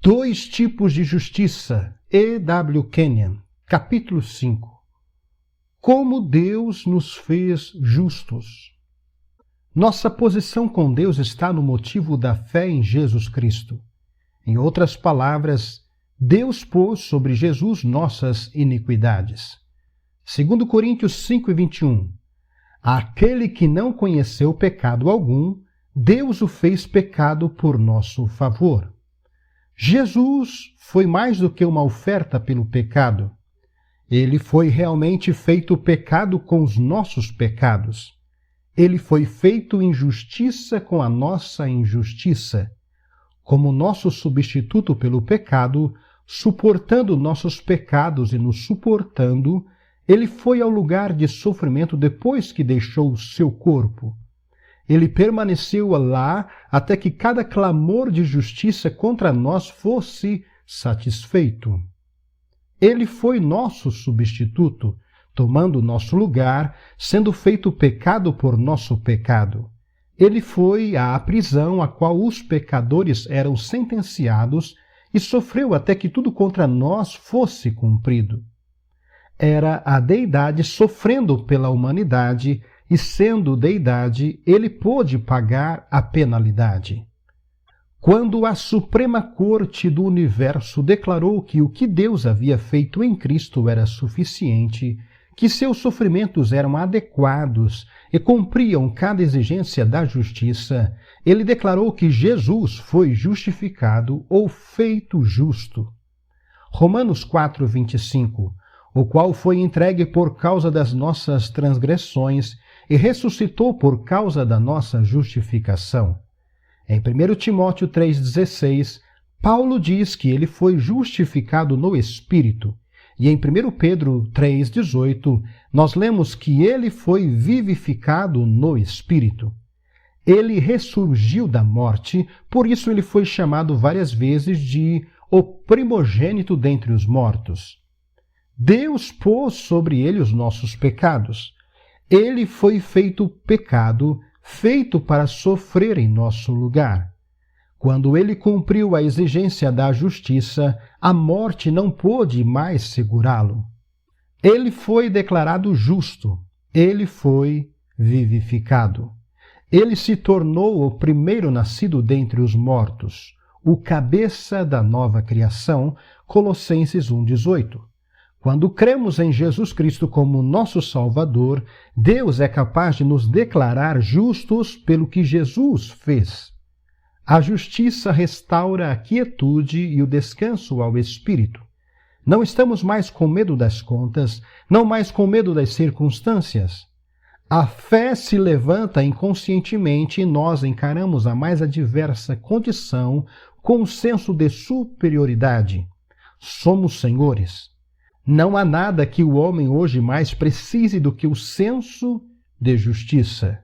Dois tipos de justiça. E. W. Kenyon, capítulo 5. Como Deus nos fez justos. Nossa posição com Deus está no motivo da fé em Jesus Cristo. Em outras palavras, Deus pôs sobre Jesus nossas iniquidades. 2 Coríntios 5:21. Aquele que não conheceu pecado algum, Deus o fez pecado por nosso favor. Jesus foi mais do que uma oferta pelo pecado. Ele foi realmente feito pecado com os nossos pecados. Ele foi feito injustiça com a nossa injustiça. Como nosso substituto pelo pecado, suportando nossos pecados e nos suportando, ele foi ao lugar de sofrimento depois que deixou o seu corpo. Ele permaneceu lá até que cada clamor de justiça contra nós fosse satisfeito. Ele foi nosso substituto, tomando nosso lugar, sendo feito pecado por nosso pecado. Ele foi à prisão a qual os pecadores eram sentenciados e sofreu até que tudo contra nós fosse cumprido. Era a deidade sofrendo pela humanidade e, sendo deidade, ele pôde pagar a penalidade. Quando a Suprema Corte do Universo declarou que o que Deus havia feito em Cristo era suficiente, que seus sofrimentos eram adequados e cumpriam cada exigência da justiça, ele declarou que Jesus foi justificado ou feito justo. Romanos 4:25, o qual foi entregue por causa das nossas transgressões e ressuscitou por causa da nossa justificação. Em 1 Timóteo 3,16, Paulo diz que ele foi justificado no Espírito, e em 1 Pedro 3,18, nós lemos que ele foi vivificado no Espírito. Ele ressurgiu da morte, por isso ele foi chamado várias vezes de o primogênito dentre os mortos. Deus pôs sobre ele os nossos pecados. Ele foi feito pecado, feito para sofrer em nosso lugar. Quando ele cumpriu a exigência da justiça, a morte não pôde mais segurá-lo. Ele foi declarado justo, ele foi vivificado. Ele se tornou o primeiro nascido dentre os mortos, o cabeça da nova criação, Colossenses 1:18. Quando cremos em Jesus Cristo como nosso Salvador, Deus é capaz de nos declarar justos pelo que Jesus fez. A justiça restaura a quietude e o descanso ao espírito. Não estamos mais com medo das contas, não mais com medo das circunstâncias. A fé se levanta inconscientemente e nós encaramos a mais adversa condição com um senso de superioridade. Somos senhores. Não há nada que o homem hoje mais precise do que o senso de justiça.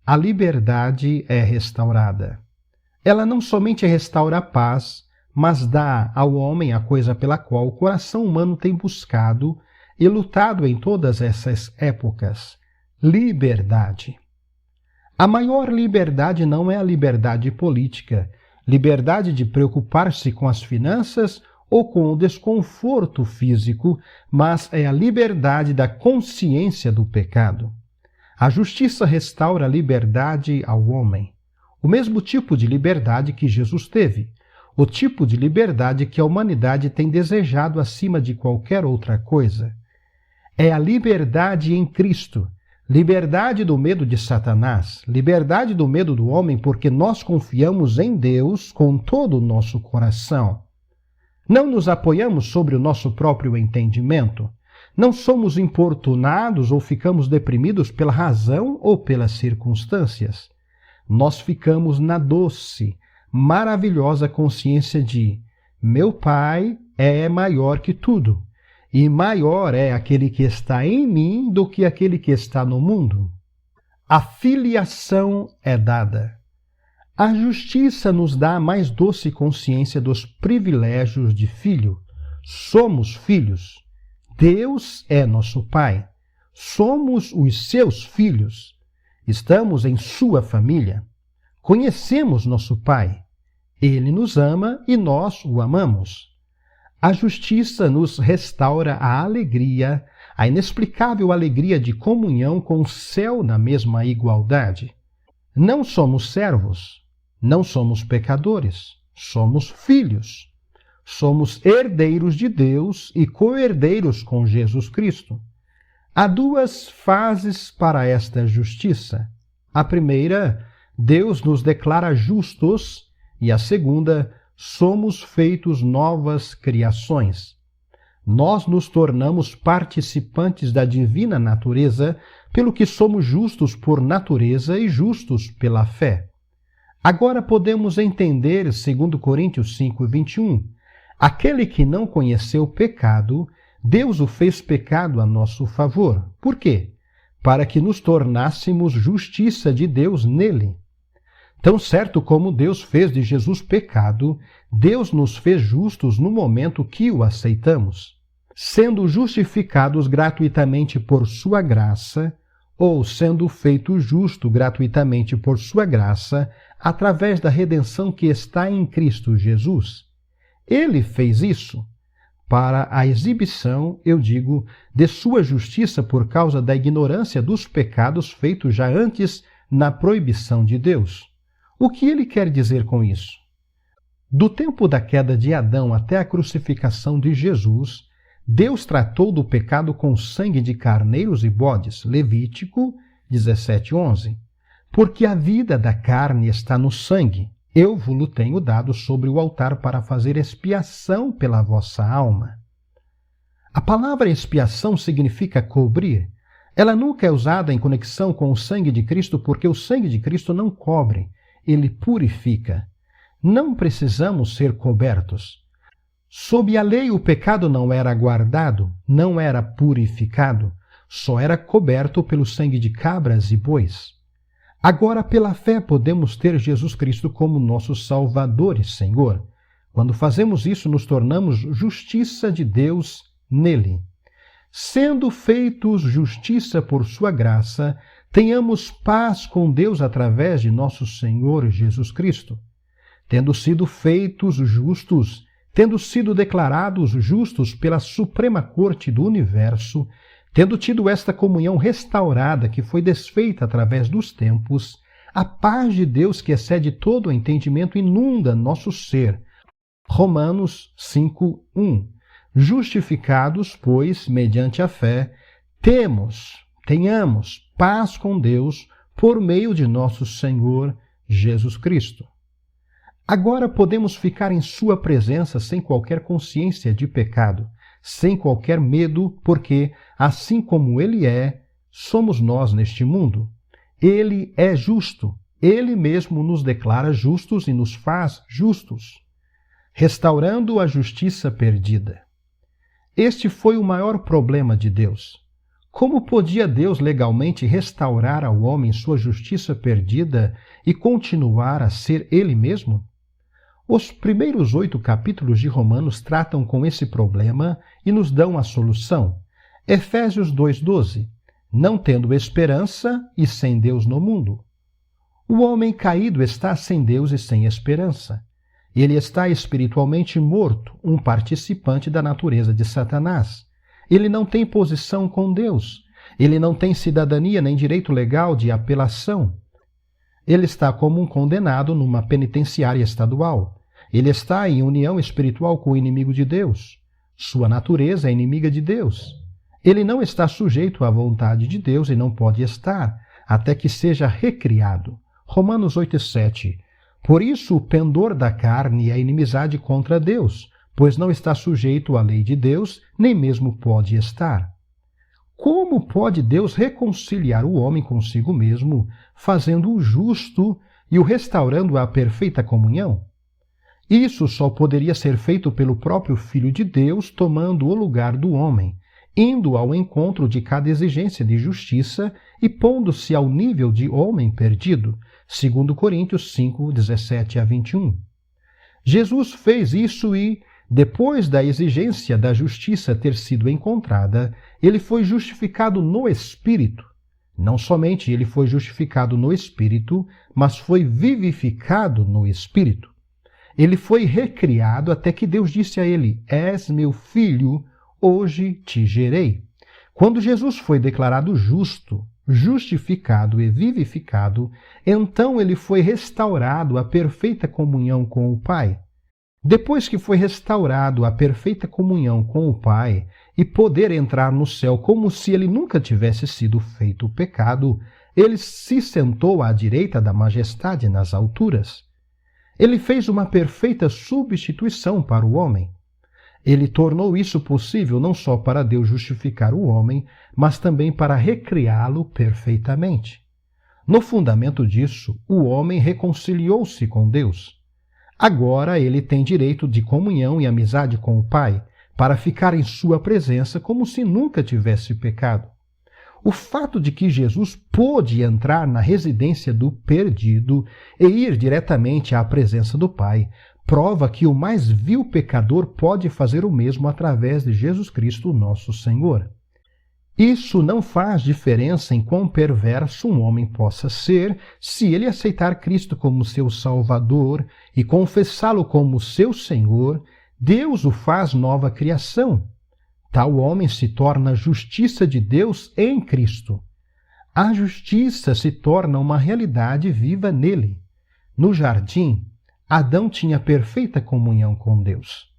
A liberdade é restaurada. Ela não somente restaura a paz, mas dá ao homem a coisa pela qual o coração humano tem buscado e lutado em todas essas épocas: liberdade. A maior liberdade não é a liberdade política, liberdade de preocupar-se com as finanças ou com o desconforto físico, mas é a liberdade da consciência do pecado. A justiça restaura a liberdade ao homem, o mesmo tipo de liberdade que Jesus teve, o tipo de liberdade que a humanidade tem desejado acima de qualquer outra coisa. É a liberdade em Cristo, liberdade do medo de Satanás, liberdade do medo do homem, porque nós confiamos em Deus com todo o nosso coração. Não nos apoiamos sobre o nosso próprio entendimento. Não somos importunados ou ficamos deprimidos pela razão ou pelas circunstâncias. Nós ficamos na doce, maravilhosa consciência de: meu Pai é maior que tudo, e maior é aquele que está em mim do que aquele que está no mundo. A filiação é dada. A justiça nos dá a mais doce consciência dos privilégios de filho. Somos filhos. Deus é nosso Pai. Somos os seus filhos. Estamos em sua família. Conhecemos nosso Pai. Ele nos ama e nós o amamos. A justiça nos restaura a alegria, a inexplicável alegria de comunhão com o céu na mesma igualdade. Não somos servos, não somos pecadores, somos filhos. Somos herdeiros de Deus e co-herdeiros com Jesus Cristo. Há duas fases para esta justiça. A primeira, Deus nos declara justos, e a segunda, somos feitos novas criações. Nós nos tornamos participantes da divina natureza, pelo que somos justos por natureza e justos pela fé. Agora podemos entender, segundo Coríntios 5:21, aquele que não conheceu o pecado, Deus o fez pecado a nosso favor. Por quê? Para que nos tornássemos justiça de Deus nele. Tão certo como Deus fez de Jesus pecado, Deus nos fez justos no momento que o aceitamos. Sendo justificados gratuitamente por sua graça, ou sendo feito justo gratuitamente por sua graça, através da redenção que está em Cristo Jesus. Ele fez isso para a exibição, eu digo, de sua justiça por causa da ignorância dos pecados feitos já antes na proibição de Deus. O que ele quer dizer com isso? Do tempo da queda de Adão até a crucificação de Jesus, Deus tratou do pecado com sangue de carneiros e bodes, Levítico 17:11. Porque a vida da carne está no sangue, eu vos tenho dado sobre o altar para fazer expiação pela vossa alma. A palavra expiação significa cobrir. Ela nunca é usada em conexão com o sangue de Cristo, porque o sangue de Cristo não cobre, ele purifica. Não precisamos ser cobertos. Sob a lei, o pecado não era guardado, não era purificado, só era coberto pelo sangue de cabras e bois. Agora, pela fé, podemos ter Jesus Cristo como nosso Salvador e Senhor. Quando fazemos isso, nos tornamos justiça de Deus nele. Sendo feitos justiça por sua graça, tenhamos paz com Deus através de nosso Senhor Jesus Cristo. Tendo sido feitos justos, tendo sido declarados justos pela Suprema Corte do Universo, tendo tido esta comunhão restaurada que foi desfeita através dos tempos, a paz de Deus que excede todo o entendimento inunda nosso ser. Romanos 5:1. Justificados, pois, mediante a fé, tenhamos paz com Deus por meio de nosso Senhor Jesus Cristo. Agora podemos ficar em sua presença sem qualquer consciência de pecado, sem qualquer medo, porque, assim como ele é, somos nós neste mundo. Ele é justo, ele mesmo nos declara justos e nos faz justos, restaurando a justiça perdida. Este foi o maior problema de Deus. Como podia Deus legalmente restaurar ao homem sua justiça perdida e continuar a ser ele mesmo? Os primeiros 8 capítulos de Romanos tratam com esse problema e nos dão a solução. Efésios 2:12. Não tendo esperança e sem Deus no mundo. O homem caído está sem Deus e sem esperança. Ele está espiritualmente morto, um participante da natureza de Satanás. Ele não tem posição com Deus. Ele não tem cidadania nem direito legal de apelação. Ele está como um condenado numa penitenciária estadual. Ele está em união espiritual com o inimigo de Deus. Sua natureza é inimiga de Deus. Ele não está sujeito à vontade de Deus e não pode estar, até que seja recriado. Romanos 8:7. Por isso o pendor da carne é a inimizade contra Deus, pois não está sujeito à lei de Deus, nem mesmo pode estar. Como pode Deus reconciliar o homem consigo mesmo, fazendo-o justo e o restaurando à perfeita comunhão? Isso só poderia ser feito pelo próprio Filho de Deus, tomando o lugar do homem, indo ao encontro de cada exigência de justiça e pondo-se ao nível de homem perdido, segundo Coríntios 5:17-21. Jesus fez isso e, depois da exigência da justiça ter sido encontrada, ele foi justificado no Espírito. Não somente ele foi justificado no Espírito, mas foi vivificado no Espírito. Ele foi recriado até que Deus disse a ele: És meu filho, hoje te gerei. Quando Jesus foi declarado justo, justificado e vivificado, então ele foi restaurado à perfeita comunhão com o Pai. Depois que foi restaurado à perfeita comunhão com o Pai e poder entrar no céu como se ele nunca tivesse sido feito pecado, ele se sentou à direita da majestade nas alturas. Ele fez uma perfeita substituição para o homem. Ele tornou isso possível não só para Deus justificar o homem, mas também para recriá-lo perfeitamente. No fundamento disso, o homem reconciliou-se com Deus. Agora ele tem direito de comunhão e amizade com o Pai, para ficar em sua presença como se nunca tivesse pecado. O fato de que Jesus pôde entrar na residência do perdido e ir diretamente à presença do Pai prova que o mais vil pecador pode fazer o mesmo através de Jesus Cristo, nosso Senhor. Isso não faz diferença em quão perverso um homem possa ser, se ele aceitar Cristo como seu Salvador e confessá-lo como seu Senhor, Deus o faz nova criação. Tal homem se torna justiça de Deus em Cristo. A justiça se torna uma realidade viva nele. No jardim, Adão tinha perfeita comunhão com Deus.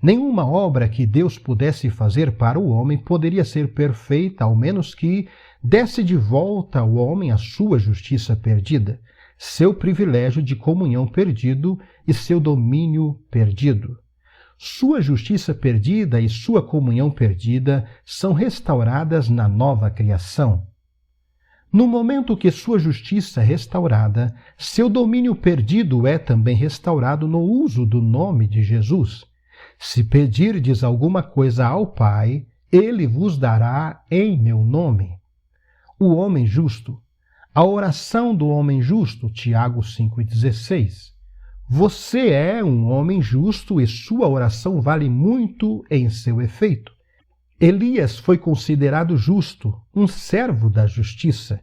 Nenhuma obra que Deus pudesse fazer para o homem poderia ser perfeita, ao menos que desse de volta ao homem a sua justiça perdida, seu privilégio de comunhão perdido e seu domínio perdido. Sua justiça perdida e sua comunhão perdida são restauradas na nova criação. No momento que sua justiça é restaurada, seu domínio perdido é também restaurado no uso do nome de Jesus. Se pedirdes alguma coisa ao Pai, Ele vos dará em meu nome. O homem justo. A oração do homem justo, Tiago 5,16. Você é um homem justo e sua oração vale muito em seu efeito. Elias foi considerado justo, um servo da justiça.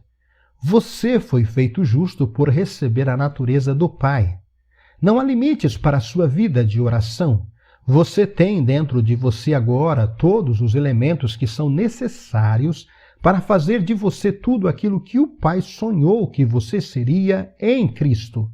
Você foi feito justo por receber a natureza do Pai. Não há limites para a sua vida de oração. Você tem dentro de você agora todos os elementos que são necessários para fazer de você tudo aquilo que o Pai sonhou que você seria em Cristo.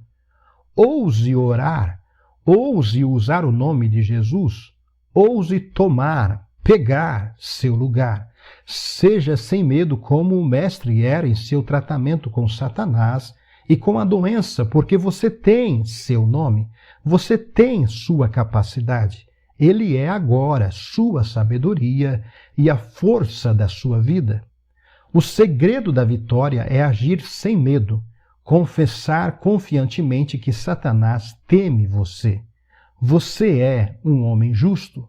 Ouse orar, ouse usar o nome de Jesus, ouse tomar, pegar seu lugar. Seja sem medo como o mestre era em seu tratamento com Satanás e com a doença, porque você tem seu nome, você tem sua capacidade. Ele é agora sua sabedoria e a força da sua vida. O segredo da vitória é agir sem medo, confessar confiantemente que Satanás teme você. Você é um homem justo.